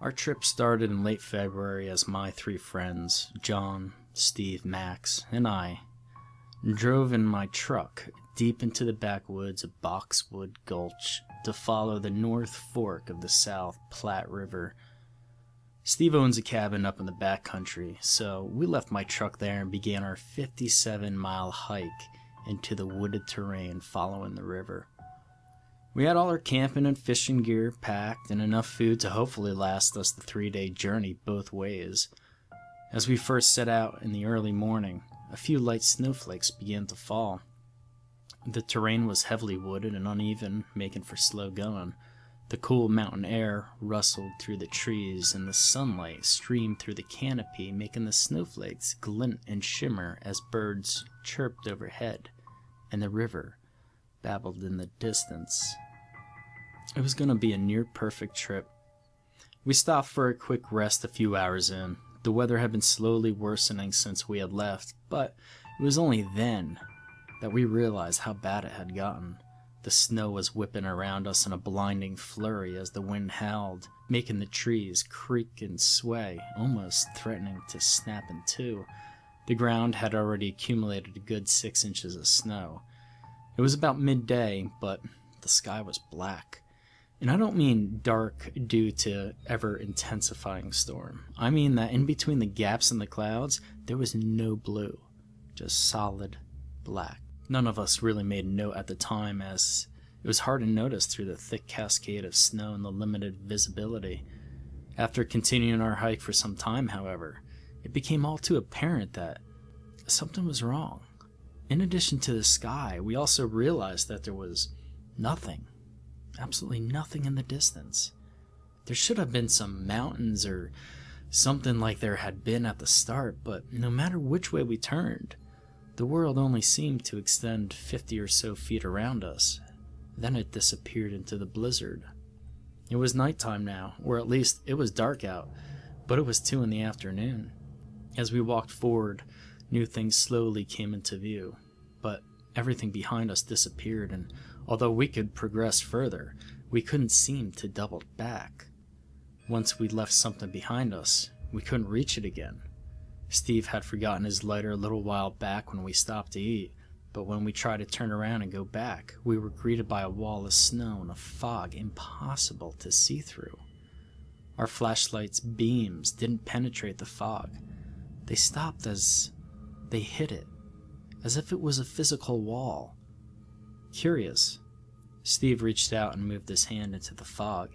Our trip started in late February as my three friends, John, Steve, Max, and I, drove in my truck deep into the backwoods of Boxwood Gulch to follow the North Fork of the South Platte River. Steve owns a cabin up in the backcountry, so we left my truck there and began our 57-mile hike into the wooded terrain following the river. We had all our camping and fishing gear packed and enough food to hopefully last us the 3-day journey both ways. As we first set out in the early morning, a few light snowflakes began to fall. The terrain was heavily wooded and uneven, making for slow going. The cool mountain air rustled through the trees and the sunlight streamed through the canopy, making the snowflakes glint and shimmer as birds chirped overhead and the river babbled in the distance. It was going to be a near-perfect trip. We stopped for a quick rest a few hours in. The weather had been slowly worsening since we had left, but it was only then that we realized how bad it had gotten. The snow was whipping around us in a blinding flurry as the wind howled, making the trees creak and sway, almost threatening to snap in two. The ground had already accumulated a good 6 inches of snow. It was about midday, but the sky was black. And I don't mean dark due to ever-intensifying storm. I mean that in between the gaps in the clouds, there was no blue, just solid black. None of us really made note at the time, as it was hard to notice through the thick cascade of snow and the limited visibility. After continuing our hike for some time, however, it became all too apparent that something was wrong. In addition to the sky, we also realized that there was nothing. Absolutely nothing in the distance. There should have been some mountains or something like there had been at the start, but no matter which way we turned, the world only seemed to extend 50 or so feet around us. Then it disappeared into the blizzard. It was nighttime now, or at least it was dark out, but it was 2 in the afternoon. As we walked forward, new things slowly came into view, but everything behind us disappeared, and although we could progress further, we couldn't seem to double back. Once we'd left something behind us, we couldn't reach it again. Steve had forgotten his lighter a little while back when we stopped to eat, but when we tried to turn around and go back, we were greeted by a wall of snow and a fog impossible to see through. Our flashlight's beams didn't penetrate the fog. They stopped as they hit it, as if it was a physical wall. Curious, Steve reached out and moved his hand into the fog.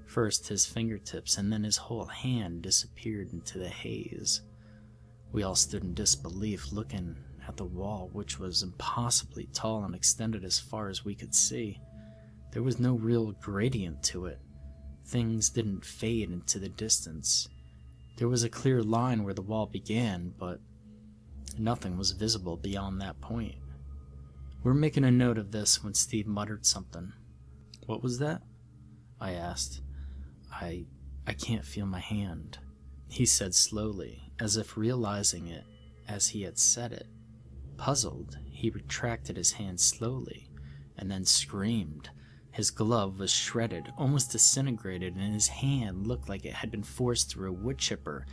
First his fingertips, and then his whole hand disappeared into the haze. We all stood in disbelief, looking at the wall, which was impossibly tall and extended as far as we could see. There was no real gradient to it. Things didn't fade into the distance. There was a clear line where the wall began, but nothing was visible beyond that point. We were making a note of this when Steve muttered something. "What was that?" I asked. I can't feel my hand," he said slowly, as if realizing it as he had said it. Puzzled, he retracted his hand slowly, and then screamed. His glove was shredded, almost disintegrated, and his hand looked like it had been forced through a wood chipper.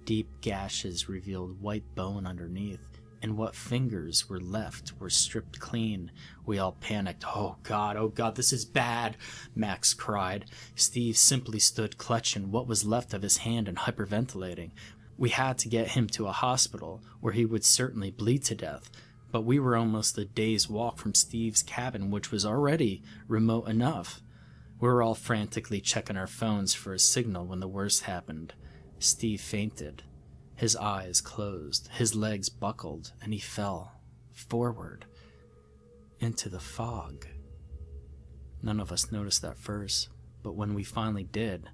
Deep gashes revealed white bone underneath, and what fingers were left were stripped clean. We all panicked. Oh God, this is bad," Max cried. Steve simply stood clutching what was left of his hand and hyperventilating. We had to get him to a hospital, where he would certainly bleed to death, but we were almost a day's walk from Steve's cabin, which was already remote enough. We were all frantically checking our phones for a signal when the worst happened. Steve fainted. His eyes closed, his legs buckled, and he fell forward into the fog. None of us noticed at first, but when we finally did,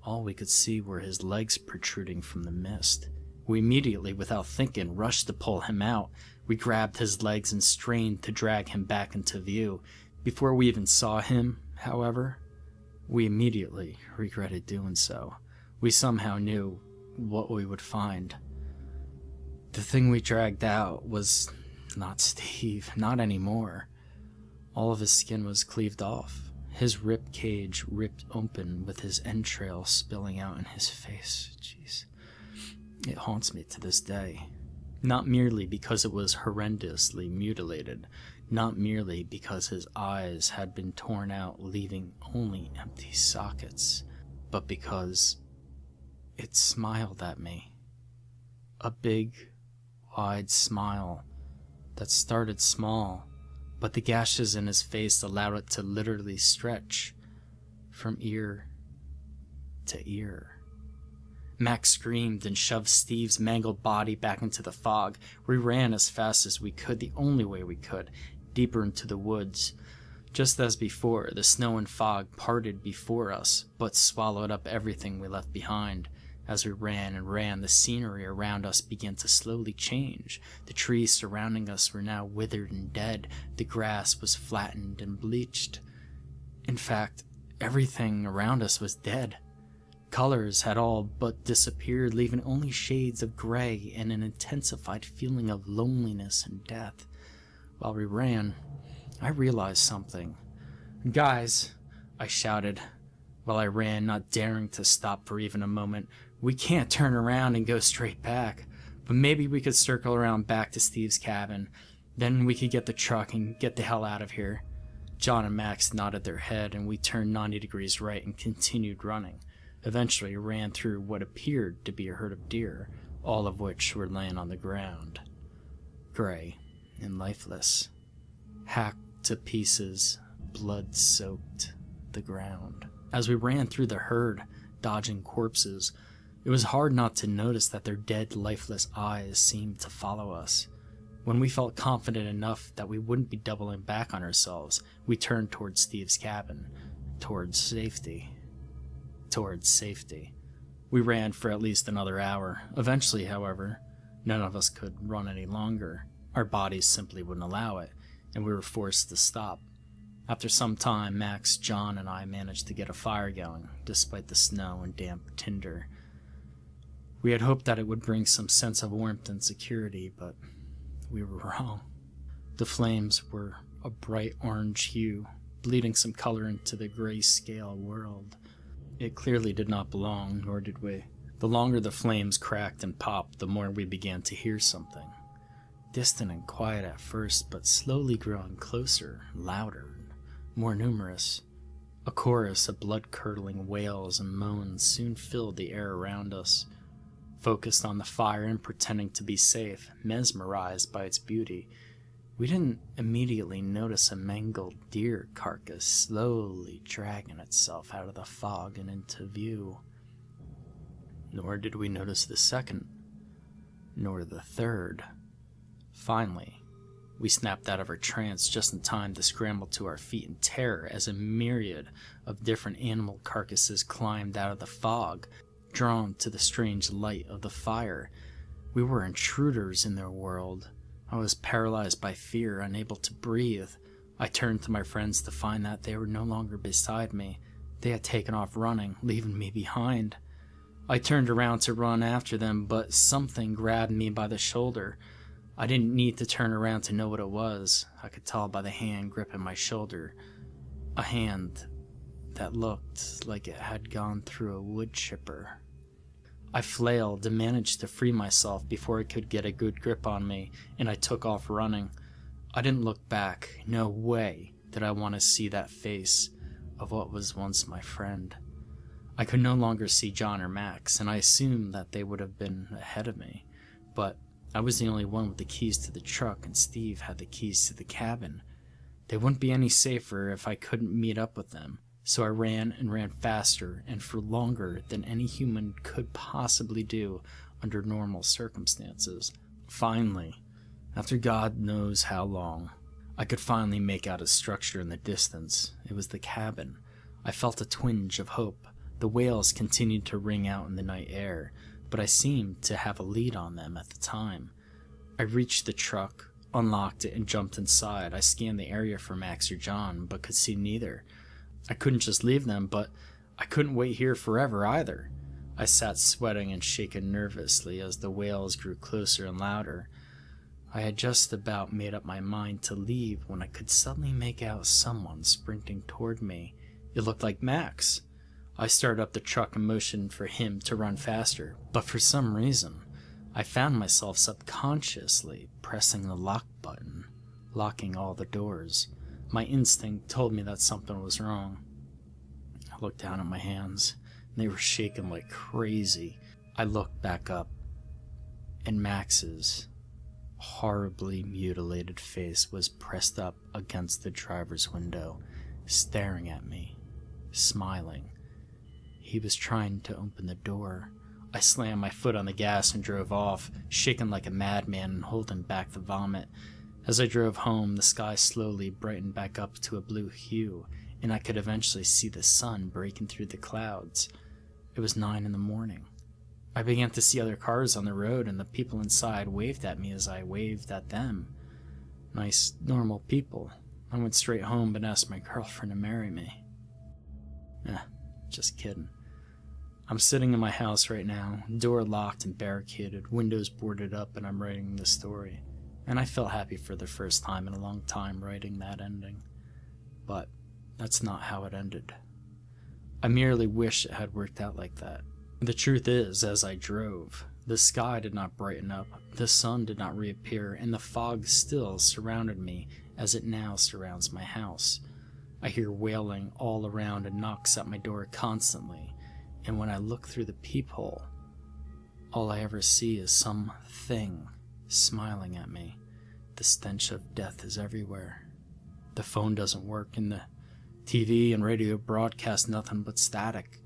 all we could see were his legs protruding from the mist. We immediately, without thinking, rushed to pull him out. We grabbed his legs and strained to drag him back into view. Before we even saw him, however, we immediately regretted doing so. We somehow knew what we would find. The thing we dragged out was not Steve, not anymore. All of his skin was cleaved off. his rib cage ripped open with his entrails spilling out in his face. Jeez. It haunts me to this day. Not merely because it was horrendously mutilated, not merely because his eyes had been torn out, leaving only empty sockets, but because it smiled at me. A big, wide smile that started small, but the gashes in his face allowed it to literally stretch from ear to ear. Max screamed and shoved Steve's mangled body back into the fog. We ran as fast as we could, the only way we could, deeper into the woods. Just as before, the snow and fog parted before us, but swallowed up everything we left behind. As we ran and ran, the scenery around us began to slowly change. The trees surrounding us were now withered and dead. The grass was flattened and bleached. In fact, everything around us was dead. Colors had all but disappeared, leaving only shades of gray and an intensified feeling of loneliness and death. While we ran, I realized something. "Guys," I shouted, while I ran, not daring to stop for even a moment, "we can't turn around and go straight back, but maybe we could circle around back to Steve's cabin. Then we could get the truck and get the hell out of here." John and Max nodded their head, and we turned 90 degrees right and continued running. Eventually ran through what appeared to be a herd of deer, all of which were laying on the ground, gray and lifeless, hacked to pieces, blood-soaked the ground. As we ran through the herd, dodging corpses, it was hard not to notice that their dead, lifeless eyes seemed to follow us. When we felt confident enough that we wouldn't be doubling back on ourselves, we turned towards Steve's cabin, towards safety. We ran for at least another hour. Eventually, however, none of us could run any longer. Our bodies simply wouldn't allow it, and we were forced to stop. After some time, Max, John, and I managed to get a fire going, despite the snow and damp tinder. We had hoped that it would bring some sense of warmth and security, but we were wrong. The flames were a bright orange hue, bleeding some color into the grayscale world. It clearly did not belong, nor did we. The longer the flames cracked and popped, the more we began to hear something. Distant and quiet at first, but slowly growing closer, louder, more numerous. A chorus of blood-curdling wails and moans soon filled the air around us. Focused on the fire and pretending to be safe, mesmerized by its beauty, we didn't immediately notice a mangled deer carcass slowly dragging itself out of the fog and into view. Nor did we notice the second, nor the third. Finally, we snapped out of our trance just in time to scramble to our feet in terror as a myriad of different animal carcasses climbed out of the fog, drawn to the strange light of the fire. We were intruders in their world. I was paralyzed by fear, unable to breathe. I turned to my friends to find that they were no longer beside me. They had taken off running, leaving me behind. I turned around to run after them, but something grabbed me by the shoulder. I didn't need to turn around to know what it was. I could tell by the hand gripping my shoulder. A hand that looked like it had gone through a wood chipper. I flailed and managed to free myself before it could get a good grip on me, and I took off running. I didn't look back. No way did I want to see that face of what was once my friend. I could no longer see John or Max, and I assumed that they would have been ahead of me. But I was the only one with the keys to the truck, and Steve had the keys to the cabin. They wouldn't be any safer if I couldn't meet up with them. So I ran and ran faster and for longer than any human could possibly do under normal circumstances. Finally, after God knows how long, I could finally make out a structure in the distance. It was the cabin. I felt a twinge of hope. The wails continued to ring out in the night air, but I seemed to have a lead on them at the time. I reached the truck, unlocked it, and jumped inside. I scanned the area for Max or John, but could see neither. I couldn't just leave them, but I couldn't wait here forever either. I sat sweating and shaking nervously as the wails grew closer and louder. I had just about made up my mind to leave when I could suddenly make out someone sprinting toward me. It looked like Max. I started up the truck and motioned for him to run faster, but for some reason, I found myself subconsciously pressing the lock button, locking all the doors. My instinct told me that something was wrong. I looked down at my hands, and they were shaking like crazy. I looked back up, and Max's horribly mutilated face was pressed up against the driver's window, staring at me, smiling. He was trying to open the door. I slammed my foot on the gas and drove off, shaking like a madman and holding back the vomit. As I drove home, the sky slowly brightened back up to a blue hue, and I could eventually see the sun breaking through the clouds. It was 9 a.m. I began to see other cars on the road, and the people inside waved at me as I waved at them. Nice, normal people. I went straight home and asked my girlfriend to marry me. Just kidding. I'm sitting in my house right now, door locked and barricaded, windows boarded up, and I'm writing this story. And I felt happy for the first time in a long time writing that ending. But that's not how it ended. I merely wish it had worked out like that. The truth is, as I drove, the sky did not brighten up, the sun did not reappear, and the fog still surrounded me as it now surrounds my house. I hear wailing all around and knocks at my door constantly, and when I look through the peephole, all I ever see is something smiling at me. The stench of death is everywhere. The phone doesn't work, and the TV and radio broadcast nothing but static.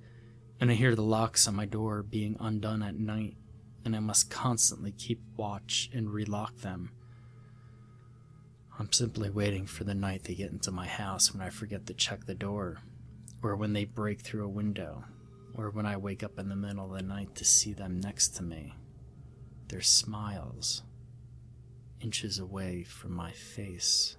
And I hear the locks on my door being undone at night, and I must constantly keep watch and relock them. I'm simply waiting for the night they get into my house when I forget to check the door, or when they break through a window, or when I wake up in the middle of the night to see them next to me, their smiles, inches away from my face.